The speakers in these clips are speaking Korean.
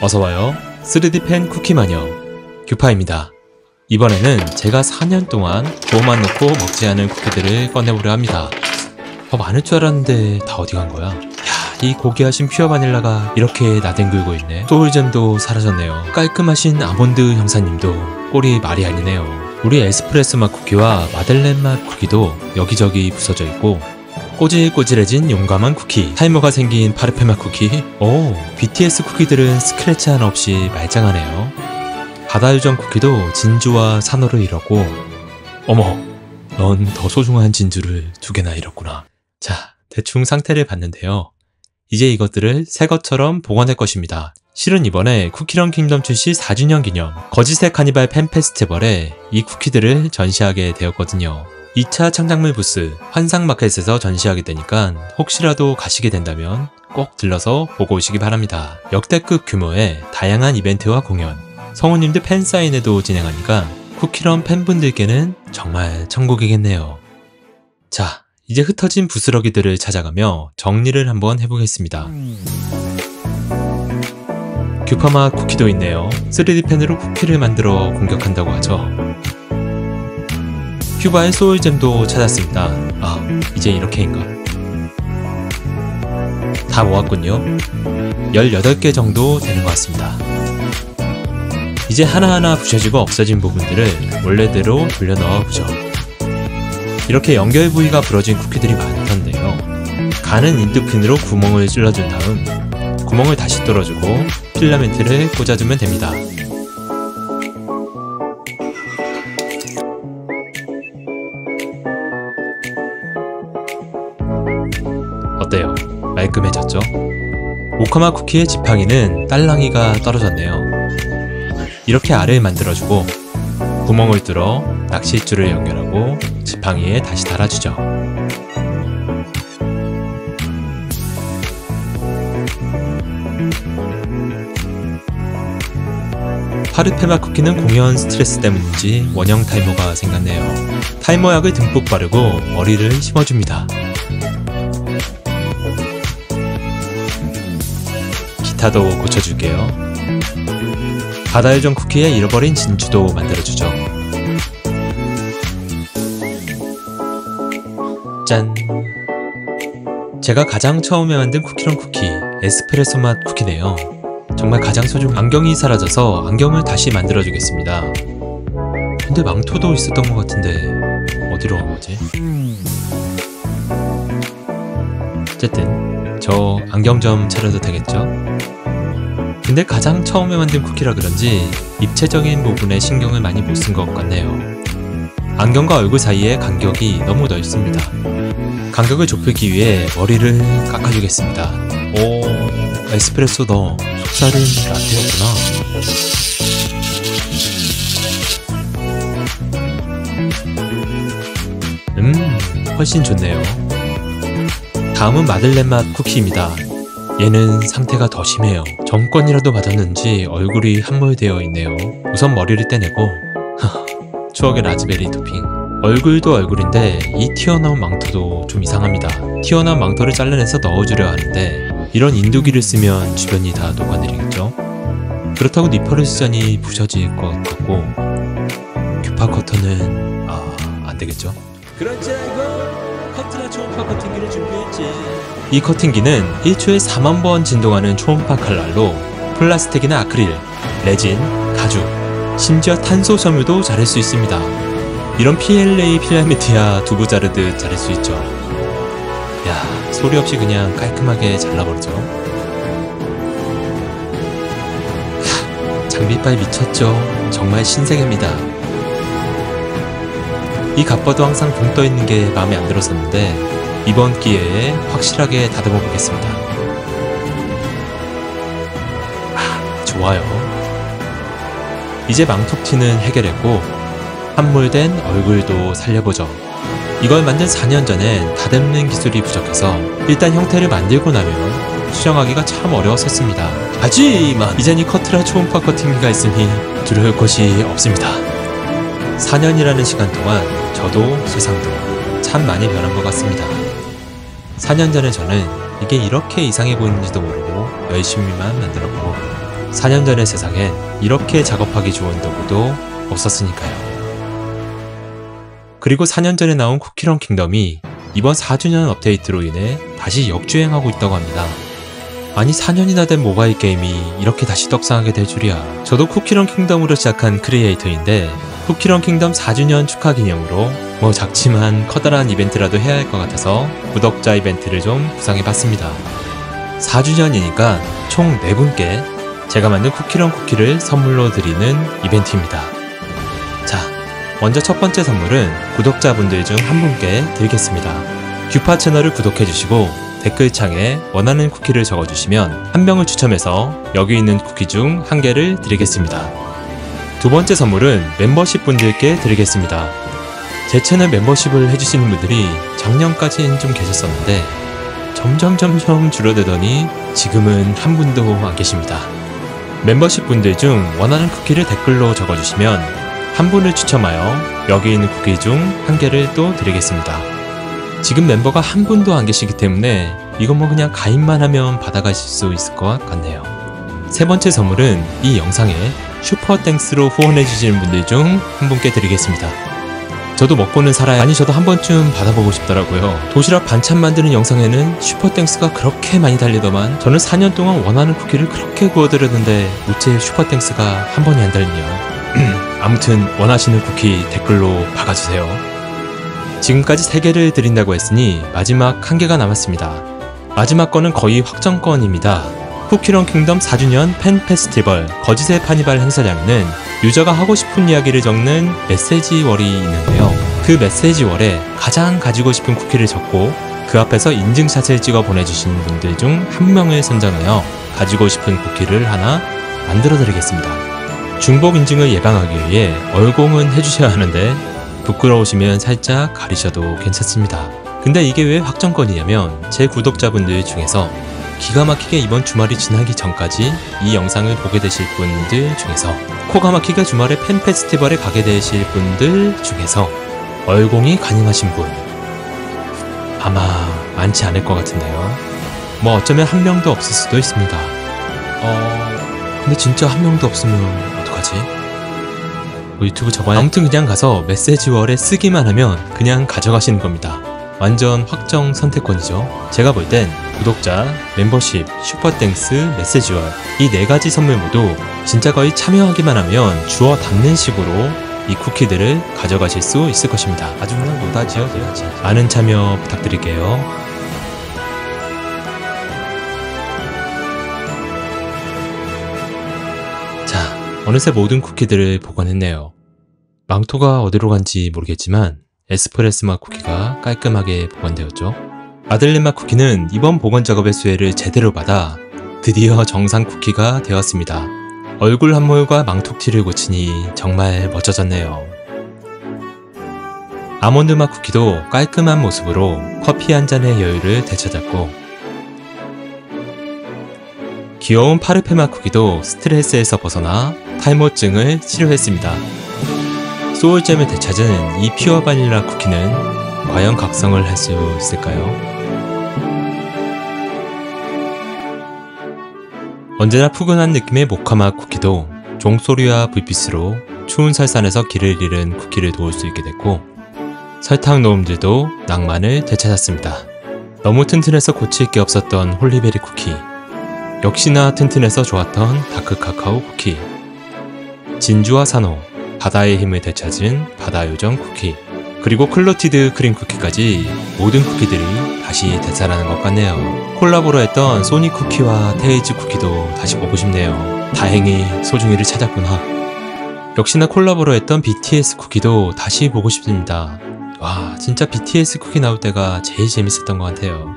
어서와요. 3D 펜 쿠키 마녀 규파입니다. 이번에는 제가 4년 동안 구워만 놓고 먹지 않은 쿠키들을 꺼내보려 합니다. 많을 줄 알았는데 다 어디 간 거야? 이 고귀하신 퓨어 바닐라가 이렇게 나뒹굴고 있네. 소울잼도 사라졌네요. 깔끔하신 아몬드 형사님도 꼴이 말이 아니네요. 우리 에스프레소 맛 쿠키와 마들렌 맛 쿠키도 여기저기 부서져 있고, 꼬질꼬질해진 용감한 쿠키, 타이머가 생긴 파르페 맛 쿠키. 오, BTS 쿠키들은 스크래치 하나 없이 말짱하네요. 바다유정 쿠키도 진주와 산호를 잃었고, 어머, 넌 더 소중한 진주를 2개나 잃었구나. 자, 대충 상태를 봤는데요. 이제 이것들을 새 것처럼 복원할 것입니다. 실은 이번에 쿠키런 킹덤 출시 4주년 기념 거짓의 카니발 팬 페스티벌에 이 쿠키들을 전시하게 되었거든요. 2차 창작물 부스 환상마켓에서 전시하게 되니까 혹시라도 가시게 된다면 꼭 들러서 보고 오시기 바랍니다. 역대급 규모의 다양한 이벤트와 공연, 성우님들 팬사인회도 진행하니까 쿠키런 팬분들께는 정말 천국이겠네요. 자, 이제 흩어진 부스러기들을 찾아가며 정리를 한번 해보겠습니다. 규파맛 쿠키도 있네요. 3D 펜으로 쿠키를 만들어 공격한다고 하죠. 큐바의 소울잼도 찾았습니다. 아, 이제 이렇게인가? 다 모았군요. 18개 정도 되는 것 같습니다. 이제 하나하나 부셔지고 없어진 부분들을 원래대로 돌려 넣어보죠. 이렇게 연결 부위가 부러진 쿠키들이 많던데요. 가는 인두핀으로 구멍을 찔러준 다음 구멍을 다시 뚫어주고 필라멘트를 꽂아주면 됩니다. 어때요? 말끔해졌죠? 오카마 쿠키의 지팡이는 딸랑이가 떨어졌네요. 이렇게 알을 만들어주고 구멍을 뚫어 낚싯줄을 연결하고 지팡이에 다시 달아주죠. 파르페맛 쿠키는 공연 스트레스 때문인지 원형 타이머가 생겼네요. 타이머 약을 듬뿍 바르고 머리를 심어줍니다. 기타도 고쳐줄게요. 바다유정 쿠키에 잃어버린 진주도 만들어주죠. 짠! 제가 가장 처음에 만든 쿠키런 쿠키, 에스프레소 맛 쿠키네요. 정말 가장 소중한 안경이 사라져서 안경을 다시 만들어주겠습니다. 근데 망토도 있었던 것 같은데 어디로 간 거지? 어쨌든 저 안경 좀 차려도 되겠죠? 근데 가장 처음에 만든 쿠키라 그런지 입체적인 부분에 신경을 많이 못 쓴 것 같네요. 안경과 얼굴 사이에 간격이 너무 넓습니다. 간격을 좁히기 위해 머리를 깎아주겠습니다. 오, 에스프레소 너 속살은 라떼였구나. 훨씬 좋네요. 다음은 마들렌 맛 쿠키입니다. 얘는 상태가 더 심해요. 점권이라도 받았는지 얼굴이 함몰되어 있네요. 우선 머리를 떼내고 추억의 라즈베리 토핑. 얼굴도 얼굴인데 이 튀어나온 망토도 좀 이상합니다. 튀어나온 망토를 잘라내서 넣어주려 하는데 이런 인두기를 쓰면 주변이 다 녹아내리겠죠? 그렇다고 니퍼를 쓰자니 부셔질 것 같고 규파 커터는 안되겠죠? 그렇지 않고 커트라 초음파 커팅기를 준비했지. 이 커팅기는 1초에 4만번 진동하는 초음파 칼날로 플라스틱이나 아크릴, 레진, 가죽, 심지어 탄소 섬유도 자를 수 있습니다. 이런 PLA 필라멘트야 두부 자르듯 자를 수 있죠. 야, 소리 없이 그냥 깔끔하게 잘라버리죠. 장비빨 미쳤죠. 정말 신세계입니다. 이 갑바도 항상 붕 떠있는 게 마음에 안 들었었는데 이번 기회에 확실하게 다듬어 보겠습니다. 좋아요. 이제 망토티는 해결했고 함몰된 얼굴도 살려보죠. 이걸 만든 4년 전엔 다듬는 기술이 부족해서 일단 형태를 만들고 나면 수정하기가 참 어려웠었습니다. 하지만 이젠 이 커트라 초음파 커팅기가 있으니 두려울 것이 없습니다. 4년이라는 시간 동안 저도 세상도 참 많이 변한 것 같습니다. 4년 전에 저는 이게 이렇게 이상해 보이는지도 모르고 열심히만 만들었고 4년 전의 세상엔 이렇게 작업하기 좋은 도구도 없었으니까요. 그리고 4년 전에 나온 쿠키런 킹덤이 이번 4주년 업데이트로 인해 다시 역주행하고 있다고 합니다. 아니 4년이나 된 모바일 게임이 이렇게 다시 떡상하게 될 줄이야. 저도 쿠키런 킹덤으로 시작한 크리에이터인데 쿠키런 킹덤 4주년 축하 기념으로 뭐 작지만 커다란 이벤트라도 해야 할 것 같아서 구독자 이벤트를 좀 구상해봤습니다. 4주년이니까 총 4분께 제가 만든 쿠키런 쿠키를 선물로 드리는 이벤트입니다. 자, 먼저 첫 번째 선물은 구독자분들 중 한 분께 드리겠습니다. 규파 채널을 구독해주시고 댓글창에 원하는 쿠키를 적어주시면 한 명을 추첨해서 여기 있는 쿠키 중 한 개를 드리겠습니다. 두 번째 선물은 멤버십 분들께 드리겠습니다. 제 채널 멤버십을 해주시는 분들이 작년까지는 좀 계셨었는데 점점 줄어들더니 지금은 한 분도 안 계십니다. 멤버십 분들 중 원하는 쿠키를 댓글로 적어주시면 한 분을 추첨하여 여기 있는 쿠키 중 한 개를 또 드리겠습니다. 지금 멤버가 한 분도 안 계시기 때문에 이건 뭐 그냥 가입만 하면 받아가실 수 있을 것 같네요. 세 번째 선물은 이 영상에 슈퍼땡스로 후원해주시는 분들 중 한 분께 드리겠습니다. 저도 먹고는 살아야 아니 저도 한 번쯤 받아보고 싶더라고요. 도시락 반찬 만드는 영상에는 슈퍼땡스가 그렇게 많이 달리더만 저는 4년 동안 원하는 쿠키를 그렇게 구워드렸는데 어째 슈퍼땡스가 한 번이 안 달리냐. 아무튼 원하시는 쿠키 댓글로 박아주세요. 지금까지 3개를 드린다고 했으니 마지막 1개가 남았습니다. 마지막 건은 거의 확정건입니다. 쿠키런 킹덤 4주년 팬 페스티벌 거짓의 파니발 행사장에는 유저가 하고 싶은 이야기를 적는 메시지월이 있는데요. 그 메시지월에 가장 가지고 싶은 쿠키를 적고 그 앞에서 인증샷을 찍어 보내주신 분들 중 한 명을 선정하여 가지고 싶은 쿠키를 하나 만들어 드리겠습니다. 중복 인증을 예방하기 위해 얼공은 해주셔야 하는데 부끄러우시면 살짝 가리셔도 괜찮습니다. 근데 이게 왜 확정건이냐면 제 구독자분들 중에서 기가 막히게 이번 주말이 지나기 전까지 이 영상을 보게 되실 분들 중에서 코가 막히게 주말에 팬 페스티벌에 가게 되실 분들 중에서 얼공이 가능하신 분 아마 많지 않을 것 같은데요. 뭐 어쩌면 한 명도 없을 수도 있습니다. 근데 진짜 한 명도 없으면 어떡하지? 뭐 유튜브 접어야 아무튼 그냥 가서 메시지월에 쓰기만 하면 그냥 가져가시는 겁니다. 완전 확정 선택권이죠. 제가 볼 땐 구독자, 멤버십, 슈퍼땡스, 메시지월 이 4가지 선물 모두 진짜 거의 참여하기만 하면 주워 담는 식으로 이 쿠키들을 가져가실 수 있을 것입니다. 아주 그냥 노다지요. 많은 참여 부탁드릴게요. 자, 어느새 모든 쿠키들을 보관했네요. 망토가 어디로 간지 모르겠지만 에스프레소 맛 쿠키가 깔끔하게 보관되었죠. 아들린 맛 쿠키는 이번 보관 작업의 수혜를 제대로 받아 드디어 정상 쿠키가 되었습니다. 얼굴 함몰과 망토티를 고치니 정말 멋져졌네요. 아몬드 맛 쿠키도 깔끔한 모습으로 커피 한 잔의 여유를 되찾았고 귀여운 파르페 맛 쿠키도 스트레스에서 벗어나 탈모증을 치료했습니다. 소울잼을 되찾은 이 퓨어 바닐라 쿠키는 과연 각성을 할 수 있을까요? 언제나 푸근한 느낌의 모카맛 쿠키도 종소리와 불빛으로 추운 설산에서 길을 잃은 쿠키를 도울 수 있게 됐고 설탕 노음들도 낭만을 되찾았습니다. 너무 튼튼해서 고칠 게 없었던 홀리베리 쿠키 역시나 튼튼해서 좋았던 다크 카카오 쿠키 진주와 산호 바다의 힘을 되찾은 바다요정 쿠키 그리고 클로티드 크림 쿠키까지 모든 쿠키들이 다시 되살아난 것 같네요. 콜라보로 했던 소니 쿠키와 테이즈 쿠키도 다시 보고 싶네요. 다행히 소중이를 찾았구나. 역시나 콜라보로 했던 BTS 쿠키도 다시 보고 싶습니다. 와 진짜 BTS 쿠키 나올 때가 제일 재밌었던 것 같아요.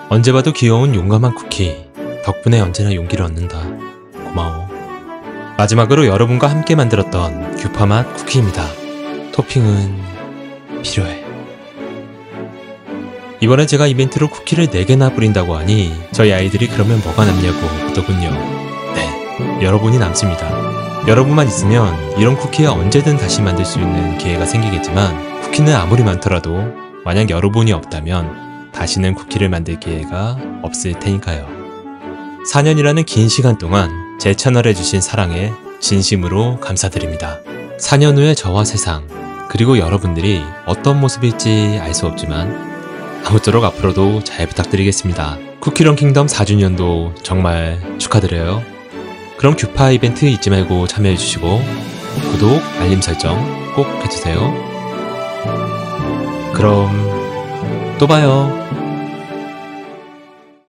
언제 봐도 귀여운 용감한 쿠키 덕분에 언제나 용기를 얻는다. 고마워. 마지막으로 여러분과 함께 만들었던 규파맛 쿠키입니다. 토핑은 필요해. 이번에 제가 이벤트로 쿠키를 4개나 뿌린다고 하니 저희 아이들이 그러면 뭐가 남냐고 묻더군요. 네, 여러분이 남습니다. 여러분만 있으면 이런 쿠키가 언제든 다시 만들 수 있는 기회가 생기겠지만 쿠키는 아무리 많더라도 만약 여러분이 없다면 다시는 쿠키를 만들 기회가 없을 테니까요. 4년이라는 긴 시간 동안 제 채널에 주신 사랑에 진심으로 감사드립니다. 4년 후의 저와 세상, 그리고 여러분들이 어떤 모습일지 알 수 없지만 아무쪼록 앞으로도 잘 부탁드리겠습니다. 쿠키런 킹덤 4주년도 정말 축하드려요. 그럼 큐파 이벤트 잊지 말고 참여해주시고 구독, 알림 설정 꼭 해주세요. 그럼 또 봐요.